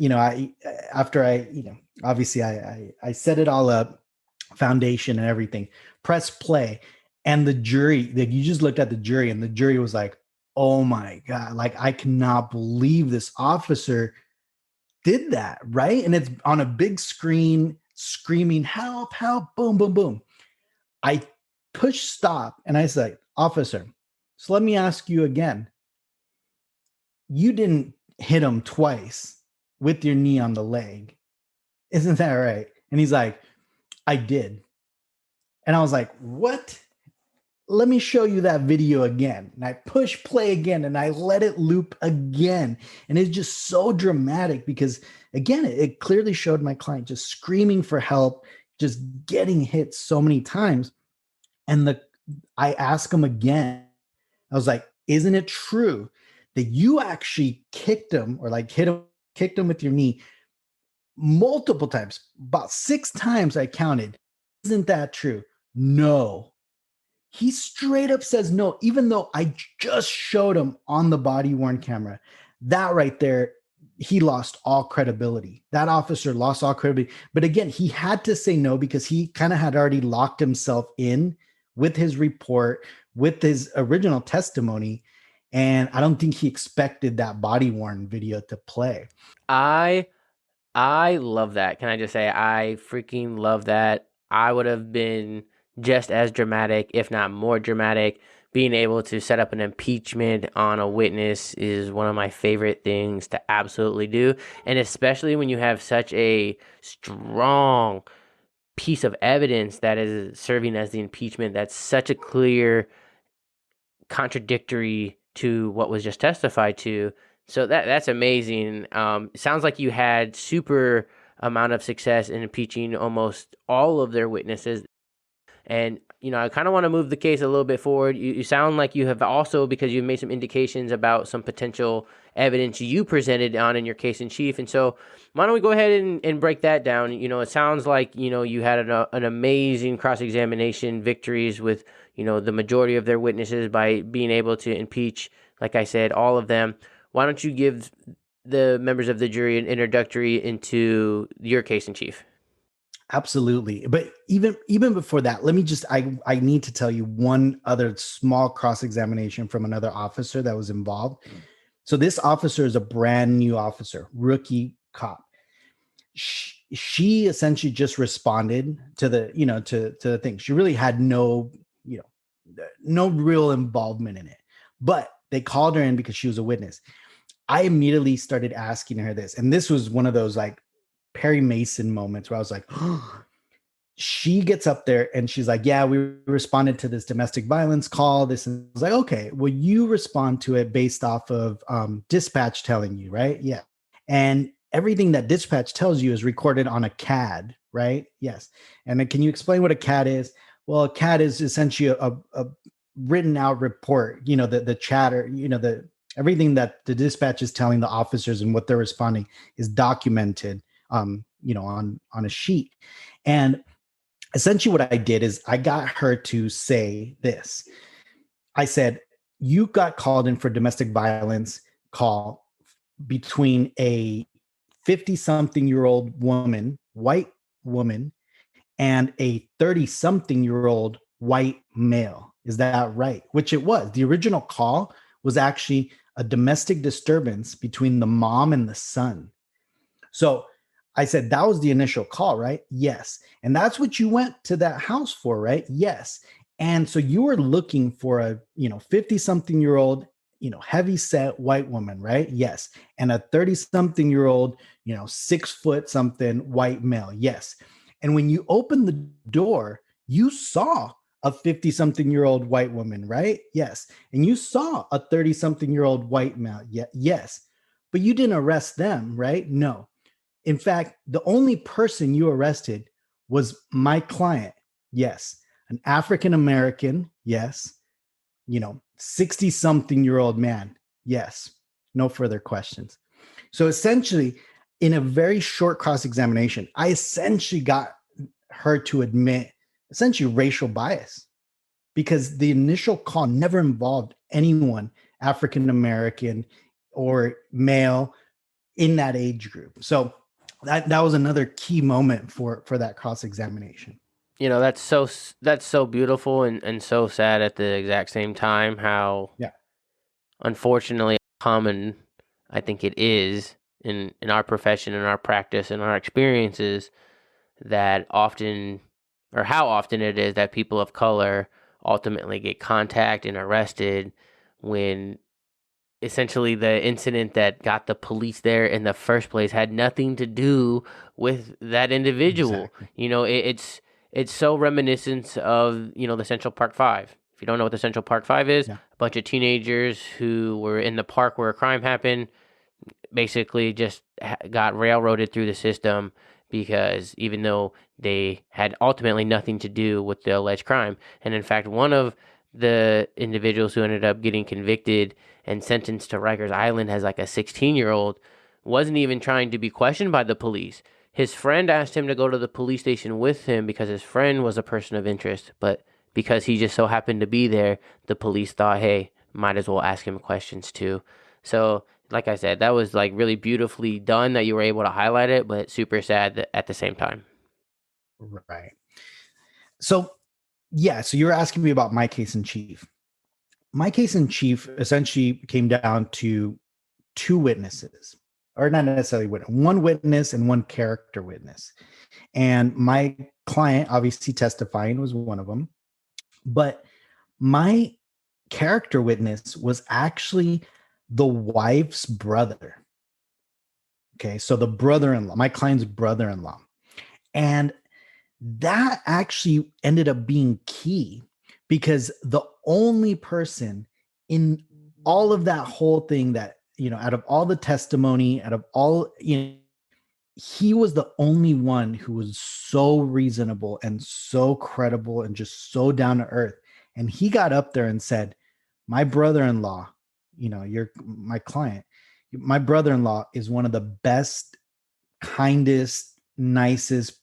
obviously I set it all up, foundation and everything, press play. And the jury, like, you just looked at the jury, and the jury was like, oh my God, like, I cannot believe this officer did that. Right. And it's on a big screen, screaming, help, help, boom, boom, boom. I push stop, and I say, officer, so let me ask you again. You didn't hit him twice with your knee on the leg. Isn't that right? And he's like, I did. And I was like, what? Let me show you that video again. And I push play again, and I let it loop again. And it's just so dramatic because, again, it clearly showed my client just screaming for help, just getting hit so many times. And I asked him again. I was like, isn't it true that you actually kicked him, or like kicked him with your knee multiple times, about 6 times I counted. Isn't that true? No. He straight up says no, even though I just showed him on the body worn camera. That right there, he lost all credibility. That officer lost all credibility. But again, he had to say no because he kind of had already locked himself in with his report, with his original testimony. And I don't think he expected that body worn video to play. I love that. Can I just say I freaking love that. I would have been just as dramatic, if not more dramatic. Being able to set up an impeachment on a witness is one of my favorite things to absolutely do. And especially when you have such a strong piece of evidence that is serving as the impeachment, that's such a clear contradictory to what was just testified to. So that's amazing. Sounds like you had super amount of success in impeaching almost all of their witnesses. And, I kind of want to move the case a little bit forward. You sound like you have also, because you've made some indications about some potential evidence you presented on in your case in chief. And so why don't we go ahead and break that down? It sounds like, you had an amazing cross-examination victories with, the majority of their witnesses by being able to impeach, like I said, all of them. Why don't you give the members of the jury an introductory into your case in chief? Absolutely. But even before that, let me just, I need to tell you one other small cross-examination from another officer that was involved. So this officer is a brand new officer, rookie cop. She essentially just responded to the, to the thing. She really had no real involvement in it, but they called her in because she was a witness. I immediately started asking her this. And this was one of those like Perry Mason moments where I was like, oh. She gets up there and she's like, yeah, we responded to this domestic violence call. This is like, okay, well, you respond to it based off of dispatch telling you, right? Yeah. And everything that dispatch tells you is recorded on a CAD, right? Yes. And then can you explain what a CAD is? Well, a CAD is essentially a written out report, the chatter, everything that the dispatch is telling the officers and what they're responding is documented, on a sheet. And essentially what I did is I got her to say this. I said, you got called in for domestic violence call between a 50-something-year-old woman, white woman, and a 30-something-year-old white male. Is that right? Which it was. The original call was actually a domestic disturbance between the mom and the son. So I said, that was the initial call, right? Yes. And that's what you went to that house for, right? Yes. And so you were looking for a, 50-something-year-old, heavy set white woman, right? Yes. And a 30-something-year-old, 6 foot something white male. Yes. And when you opened the door, you saw a 50-something-year-old white woman, right? Yes. And you saw a 30-something-year-old white male. Yes. But you didn't arrest them, right? No. In fact, the only person you arrested was my client. Yes. An African-American. Yes. 60-something-year-old man. Yes. No further questions. So essentially, in a very short cross-examination, I essentially got her to admit essentially racial bias because the initial call never involved anyone African-American or male in that age group. So that was another key moment for that cross-examination. That's so beautiful and so sad at the exact same time how unfortunately common I think it is in our profession, in our practice, in our experiences that often, or how often it is that people of color ultimately get contacted and arrested when essentially the incident that got the police there in the first place had nothing to do with that individual. Exactly. It's so reminiscent of, the Central Park Five. If you don't know what the Central Park Five is, a bunch of teenagers who were in the park where a crime happened basically just got railroaded through the system because even though they had ultimately nothing to do with the alleged crime. And in fact, one of the individuals who ended up getting convicted and sentenced to Rikers Island as like a 16-year-old wasn't even trying to be questioned by the police. His friend asked him to go to the police station with him because his friend was a person of interest, but because he just so happened to be there, the police thought, hey, might as well ask him questions too. So, like I said, that was like really beautifully done that you were able to highlight it, but super sad at the same time. Right. So, yeah, so you're asking me about my case in chief. My case in chief essentially came down to two witnesses, or not necessarily one witness and one character witness. And my client, obviously testifying, was one of them. But my character witness was actually the wife's brother. Okay. So the brother in law, my client's brother in law. And that actually ended up being key because the only person in all of that whole thing that, out of all the testimony, out of all, he was the only one who was so reasonable and so credible and just so down to earth. And he got up there and said, my brother-in-law, you're my client, my brother-in-law is one of the best, kindest, nicest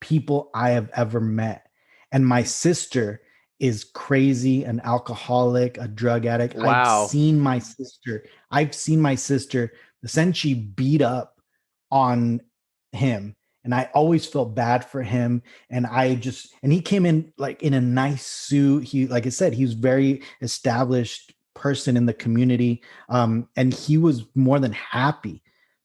people I have ever met. And my sister is crazy, an alcoholic, a drug addict. Wow. I've seen my sister essentially beat up on him. And I always felt bad for him. And he came in like in a nice suit. He, like I said, he was very established person in the community. And he was more than happy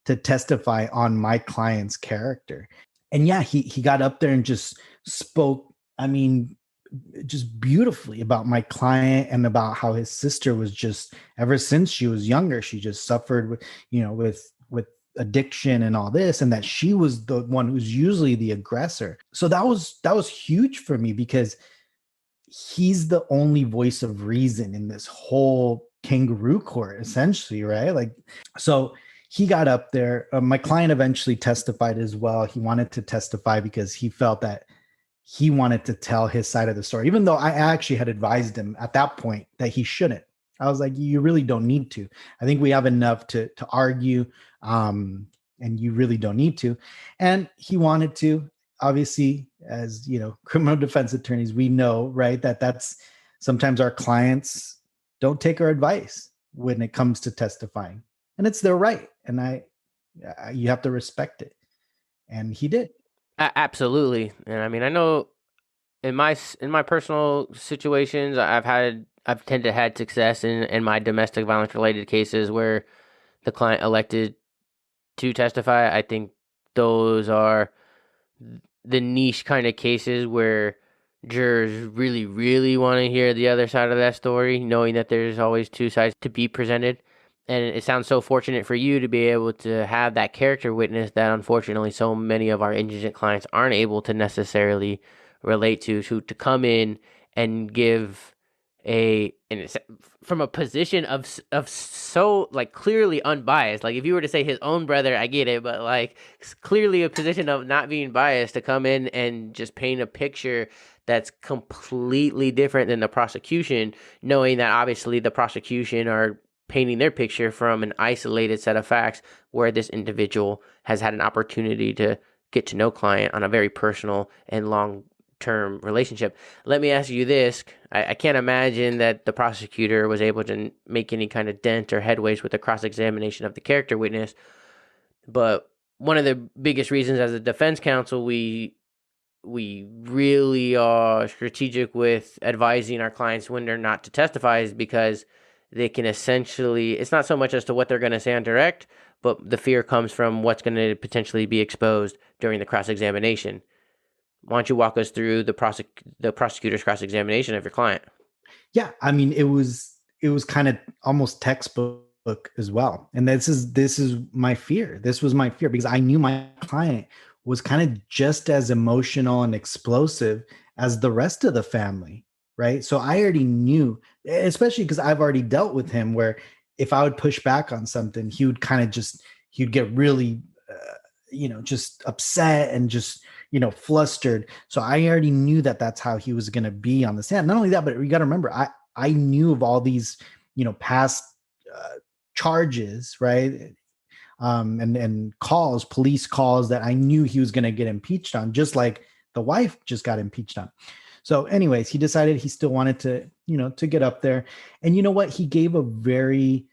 to testify on my client's character. And yeah, he got up there and just spoke, just beautifully about my client and about how his sister was just, ever since she was younger, she just suffered with addiction and all this, and that she was the one who's usually the aggressor. So that was huge for me because he's the only voice of reason in this whole kangaroo court, essentially, right? Like, so he got up there. My client eventually testified as well. He wanted to testify because he felt that he wanted to tell his side of the story, even though I actually had advised him at that point that he shouldn't. I was like, you really don't need to. I think we have enough to argue, and you really don't need to. And he wanted to. Obviously, as criminal defense attorneys, we know, right, that's sometimes our clients don't take our advice when it comes to testifying, and it's their right. And you have to respect it. And he did. Absolutely. And I know in my personal situations, I've tended to had success in my domestic violence related cases where the client elected to testify. I think those are the niche kind of cases where jurors really, really want to hear the other side of that story, knowing that there's always two sides to be presented. And it sounds so fortunate for you to be able to have that character witness that unfortunately so many of our indigent clients aren't able to necessarily relate to come in and give from a position of so like clearly unbiased. Like if you were to say his own brother, I get it, but like clearly a position of not being biased to come in and just paint a picture that's completely different than the prosecution, knowing that obviously the prosecution are painting their picture from an isolated set of facts where this individual has had an opportunity to get to know client on a very personal and long-term relationship. Let me ask you this. I can't imagine that the prosecutor was able to make any kind of dent or headways with the cross-examination of the character witness, but one of the biggest reasons as a defense counsel we really are strategic with advising our clients when they're not to testify is because they can essentially, it's not so much as to what they're going to say on direct, but the fear comes from what's going to potentially be exposed during the cross-examination. Why don't you walk us through the prosecutor's cross-examination of your client? Yeah, it was kind of almost textbook as well. And this is my fear. This was my fear because I knew my client was kind of just as emotional and explosive as the rest of the family, right? So I already knew, especially because I've already dealt with him, where if I would push back on something, he would kind of he'd get really, just upset and just, flustered. So I already knew that that's how he was going to be on the stand. Not only that, but you got to remember, I knew of all these, past charges, right? and calls, police calls that I knew he was going to get impeached on, just like the wife just got impeached on. So anyways, he decided he still wanted to, to get up there. And you know what? He gave a very,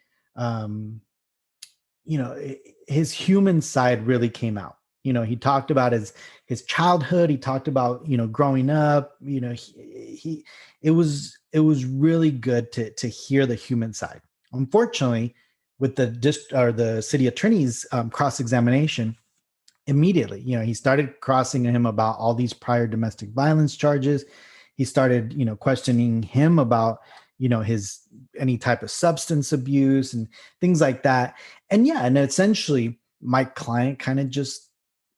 his human side really came out. He talked about his childhood. He talked about, growing up, it was really good to hear the human side. Unfortunately, with the city attorney's cross-examination, immediately, he started crossing him about all these prior domestic violence charges. He started, questioning him about, his any type of substance abuse and things like that. And essentially my client kind of just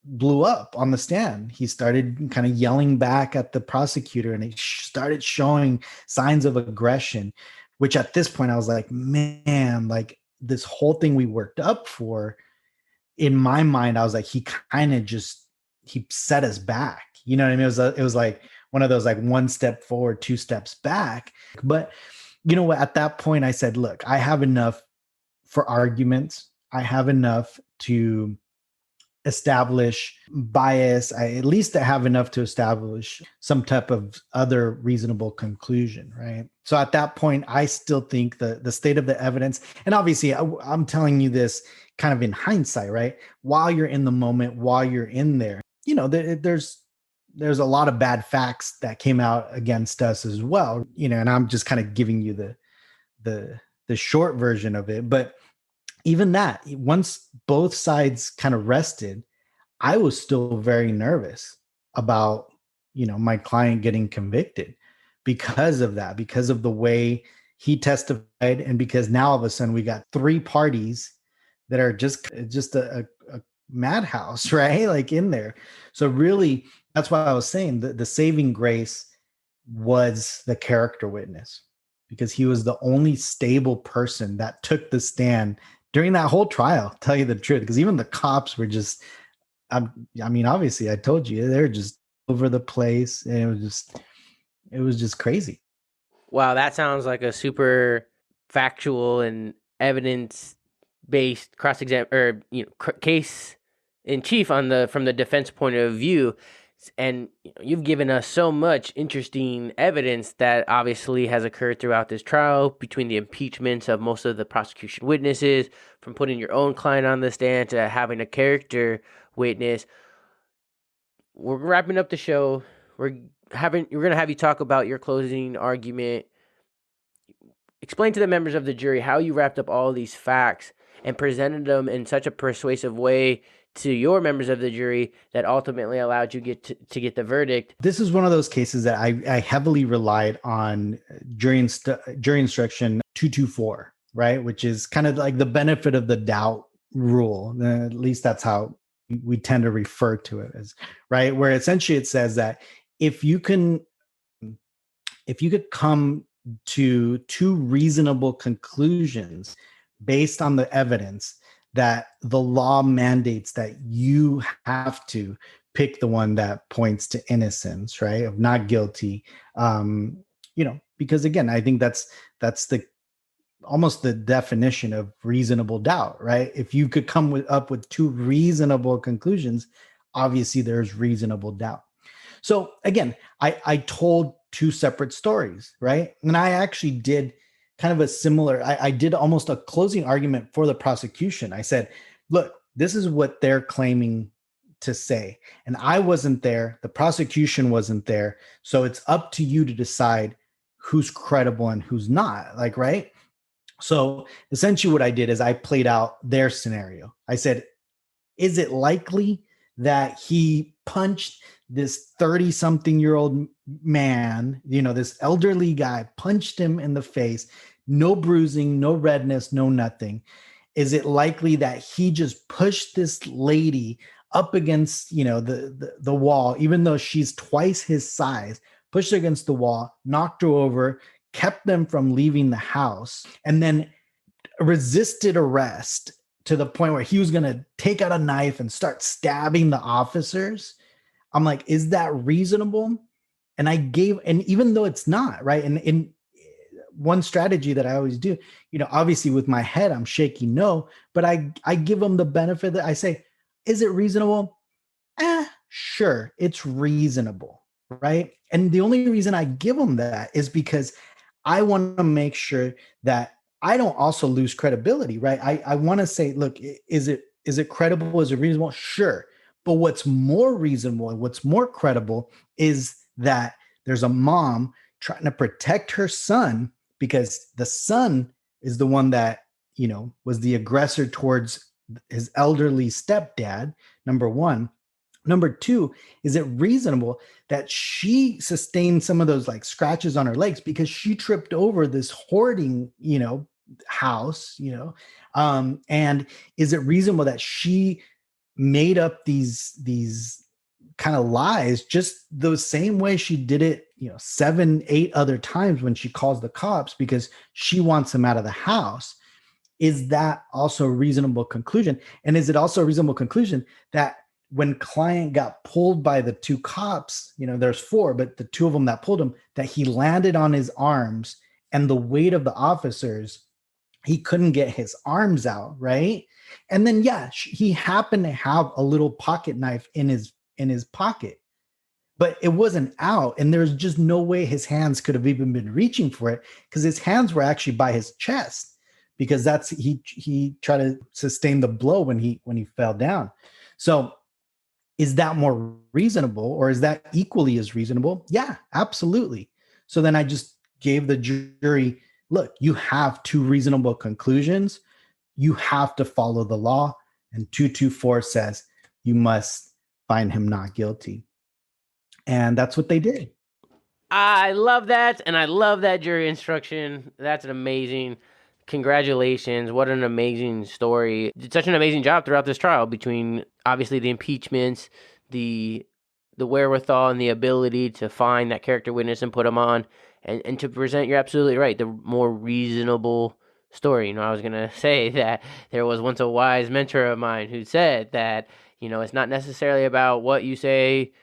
blew up on the stand. He started kind of yelling back at the prosecutor, and he started showing signs of aggression, which at this point I was like, man, like this whole thing we worked up for, in my mind, I was like, he set us back. You know what I mean? It was like one of those, like, one step forward, two steps back. But you know what? At that point, I said, look, I have enough for arguments. I have enough to establish bias. I at least have enough to establish some type of other reasonable conclusion, right? So at that point, I still think the state of the evidence, and obviously I'm telling you this kind of in hindsight, right? While you're in the moment, while you're in there, there's a lot of bad facts that came out against us as well, and I'm just kind of giving you the short version of it. But even that, once both sides kind of rested, I was still very nervous about, my client getting convicted because of that, because of the way he testified. And because now all of a sudden we got three parties that are just a madhouse, right? Like in there. So really, that's why I was saying that the saving grace was the character witness, because he was the only stable person that took the stand during that whole trial, tell you the truth. Because even the cops were just, obviously I told you, they're just over the place. And it was just crazy. Wow, that sounds like a super factual and evidence-based case in chief from the defense point of view. And you've given us so much interesting evidence that obviously has occurred throughout this trial, between the impeachments of most of the prosecution witnesses, from putting your own client on the stand to having a character witness. We're wrapping up the show. We're going to have you talk about your closing argument. Explain to the members of the jury how you wrapped up all of these facts and presented them in such a persuasive way to your members of the jury that ultimately allowed you to get the verdict. This is one of those cases that I heavily relied on jury instruction 224, right? Which is kind of like the benefit of the doubt rule. At least that's how we tend to refer to it as, right? Where essentially it says that if you could come to two reasonable conclusions based on the evidence, that the law mandates that you have to pick the one that points to innocence, right? Of not guilty. Because again, I think that's almost the definition of reasonable doubt, right? If you could come up with two reasonable conclusions, obviously there's reasonable doubt. So again, I told two separate stories, right? And I actually did kind of a similar, I did almost a closing argument for the prosecution. I said, look, this is what they're claiming to say. And I wasn't there. The prosecution wasn't there. So it's up to you to decide who's credible and who's not, like, right? So essentially what I did is I played out their scenario. I said, is it likely that he punched this 30-something-year-old man, this elderly guy, punched him in the face, no bruising, no redness, no nothing? Is it likely that he just pushed this lady up against, the wall, even though she's twice his size, pushed her against the wall, knocked her over, kept them from leaving the house, and then resisted arrest to the point where he was going to take out a knife and start stabbing the officers? I'm like, is that reasonable? And even though it's not, right? And one strategy that I always do, obviously with my head, I'm shaking no, but I give them the benefit that I say, is it reasonable? Sure, it's reasonable, right? And the only reason I give them that is because I want to make sure that I don't also lose credibility, right? I want to say, look, is it credible? Is it reasonable? Sure. But what's more reasonable and what's more credible is that there's a mom trying to protect her son because the son is the one that, was the aggressor towards his elderly stepdad, number one. Number two, is it reasonable that she sustained some of those like scratches on her legs because she tripped over this hoarding, house, and is it reasonable that she made up these kind of lies just the same way she did it, 7, 8 other times when she calls the cops because she wants him out of the house? Is that also a reasonable conclusion? And is it also a reasonable conclusion that when client got pulled by the 2 cops, there's 4, but the 2 of them that pulled him, that he landed on his arms and the weight of the officers, he couldn't get his arms out, right? And then, he happened to have a little pocket knife in his pocket, but it wasn't out. And there's just no way his hands could have even been reaching for it because his hands were actually by his chest because he tried to sustain the blow when he fell down. So is that more reasonable or is that equally as reasonable? Yeah, absolutely. So then I just gave the jury, look, you have 2 reasonable conclusions. You have to follow the law. And 224 says you must find him not guilty. And that's what they did. I love that. And I love that jury instruction. That's an amazing. Congratulations. What an amazing story. You did such an amazing job throughout this trial between obviously the impeachments, the wherewithal and the ability to find that character witness and put them on and to present, you're absolutely right, the more reasonable story. I was going to say that there was once a wise mentor of mine who said that, it's not necessarily about what you say,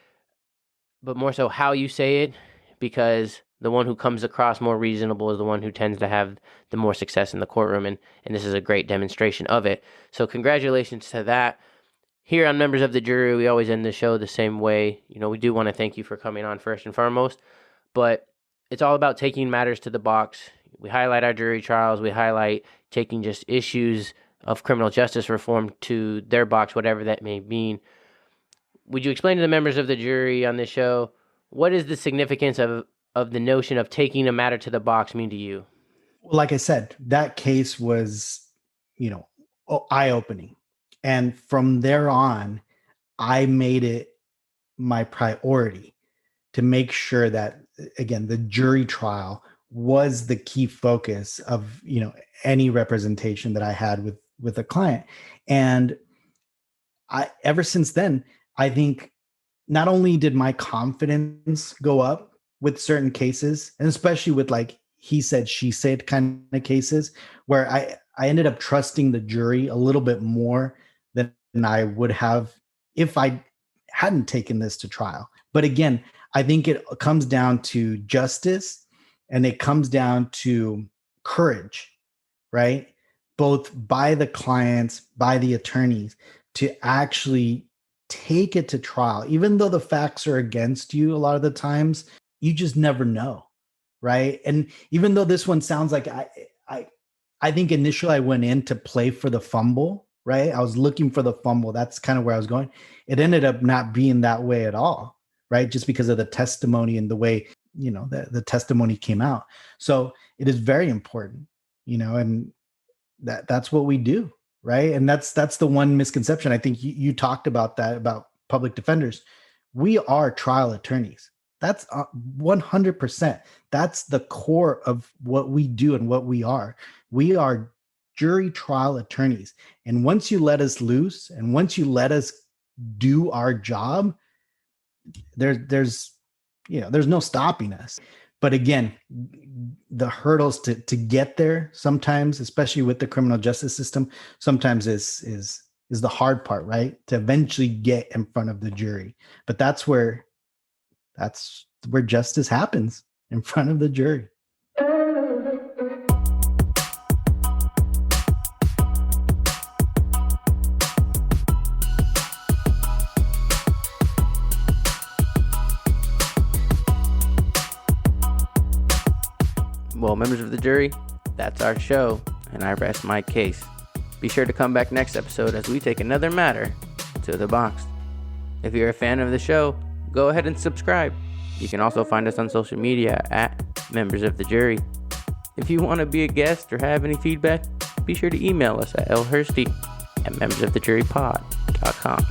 but more so how you say it, because the one who comes across more reasonable is the one who tends to have the more success in the courtroom, and this is a great demonstration of it. So congratulations to that. Here on Members of the Jury, we always end the show the same way. We do want to thank you for coming on first and foremost, but it's all about taking matters to the box. We highlight our jury trials. We highlight taking just issues of criminal justice reform to their box, whatever that may mean. Would you explain to the members of the jury on this show, what is the significance of the notion of taking a matter to the box mean to you? Well, like I said, that case was, eye-opening. And from there on, I made it my priority to make sure that, again, the jury trial was the key focus of, any representation that I had with a client. And ever since then, I think not only did my confidence go up with certain cases, and especially with like he said, she said kind of cases where I ended up trusting the jury a little bit more than I would have if I hadn't taken this to trial. But again, I think it comes down to justice and it comes down to courage, right? Both by the clients, by the attorneys, to actually take it to trial. Even though the facts are against you a lot of the times, you just never know, right? And even though this one sounds like I think initially I went in to play for the fumble, right? I was looking for the fumble. That's kind of where I was going. It ended up not being that way at all, right? Just because of the testimony and the way, the testimony came out. So it is very important, and that's what we do, right? And that's the one misconception. I think you talked about that, about public defenders. We are trial attorneys. That's 100%. That's the core of what we do and what we are. We are jury trial attorneys. And once you let us loose and once you let us do our job, there's no stopping us. But again, the hurdles to get there sometimes, especially with the criminal justice system, sometimes is the hard part, right? To eventually get in front of the jury. But that's where justice happens, in front of the jury. Well, members of the jury, that's our show, and I rest my case. Be sure to come back next episode as we take another matter to the box. If you're a fan of the show, go ahead and subscribe. You can also find us on social media at Members of the Jury. If you want to be a guest or have any feedback, be sure to email us at lhursty@membersofthejurypod.com.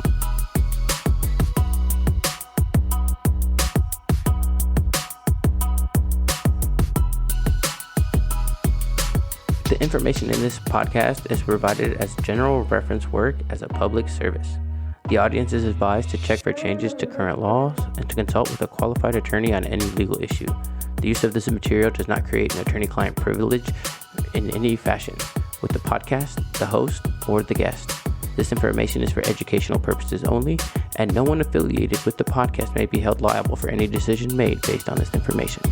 The information in this podcast is provided as general reference work as a public service. The audience is advised to check for changes to current laws and to consult with a qualified attorney on any legal issue. The use of this material does not create an attorney-client privilege in any fashion with the podcast, the host, or the guest. This information is for educational purposes only, and no one affiliated with the podcast may be held liable for any decision made based on this information.